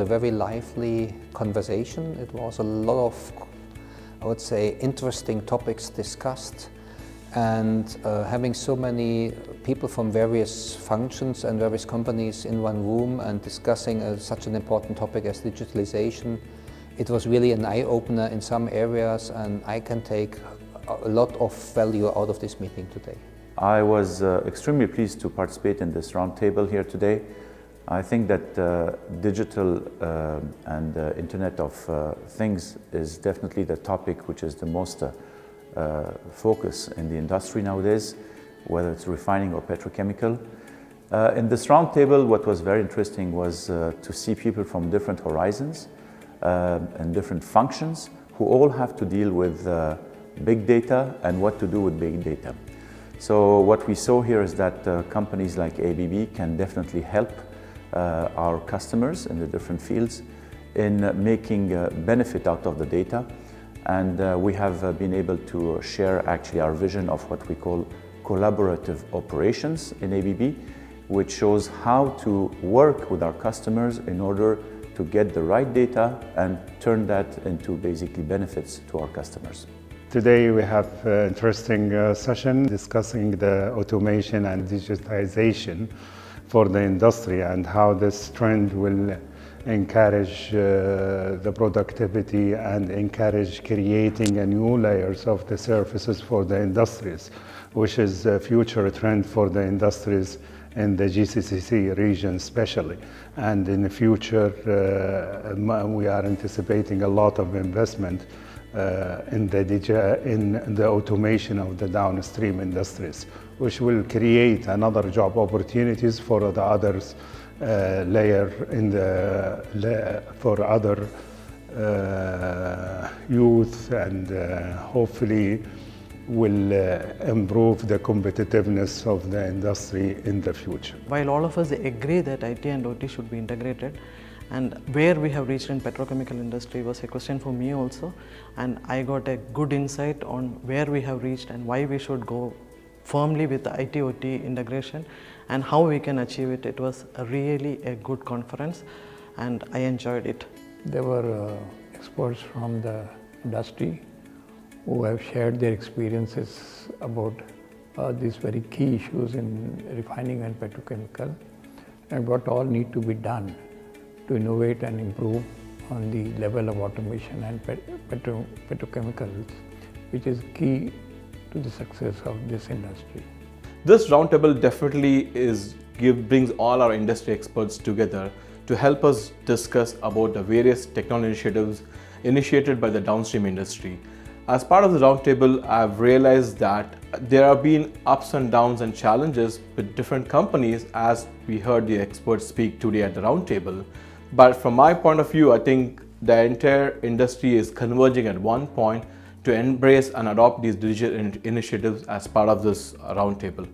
a very lively conversation. It was a lot of, I would say, interesting topics discussed. And having so many people from various functions and various companies in one room and discussing such an important topic as digitalization, it was really an eye-opener in some areas, and I can take a lot of value out of this meeting today. I was extremely pleased to participate in this roundtable here today. I think that digital and Internet of Things is definitely the topic which is the most focus in the industry nowadays, whether it's refining or petrochemical. In this roundtable, what was very interesting was to see people from different horizons and different functions who all have to deal with big data and what to do with big data. So what we saw here is that companies like ABB can definitely help our customers in the different fields in making benefit out of the data. And we have been able to share actually our vision of what we call collaborative operations in ABB, which shows how to work with our customers in order to get the right data and turn that into basically benefits to our customers. Today we have an interesting session discussing the automation and digitization for the industry and how this trend will encourage the productivity and encourage creating a new layers of the services for the industries, which is a future trend for the industries in the GCC region especially. And in the future, we are anticipating a lot of investment in the automation of the downstream industries, which will create another job opportunities for the others layer in for other youth, and hopefully will improve the competitiveness of the industry in the future. While all of us agree that IT and OT should be integrated, and where we have reached in petrochemical industry was a question for me also, and I got a good insight on where we have reached and why we should go firmly with the IT OT integration and how we can achieve it. It was really a good conference and I enjoyed it. There were experts from the industry who have shared their experiences about these very key issues in refining and petrochemical and what all need to be done to innovate and improve on the level of automation and petrochemicals, which is key to the success of this industry. This roundtable definitely brings all our industry experts together to help us discuss about the various technology initiatives initiated by the downstream industry. As part of the roundtable, I've realized that there have been ups and downs and challenges with different companies, as we heard the experts speak today at the roundtable. But from my point of view, I think the entire industry is converging at one point to embrace and adopt these digital initiatives as part of this roundtable.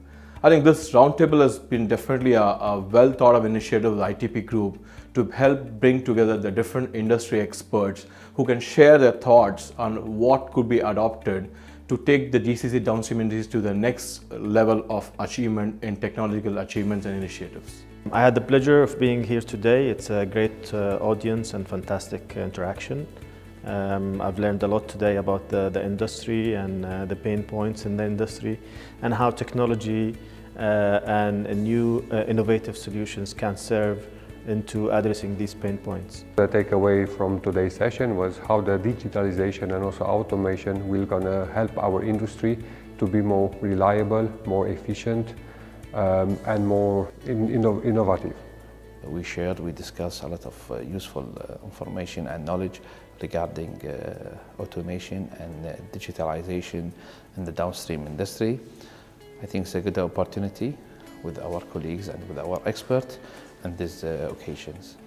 I think this roundtable has been definitely a well thought of initiative of the ITP group to help bring together the different industry experts who can share their thoughts on what could be adopted to take the GCC downstream industries to the next level of achievement in technological achievements and initiatives. I had the pleasure of being here today. It's a great audience and fantastic interaction. I've learned a lot today about the industry and the pain points in the industry and how technology and new innovative solutions can serve into addressing these pain points. The takeaway from today's session was how the digitalization and also automation will gonna help our industry to be more reliable, more efficient, and more innovative. We discussed a lot of useful information and knowledge regarding automation and digitalization in the downstream industry. I think it's a good opportunity with our colleagues and with our experts on these occasions.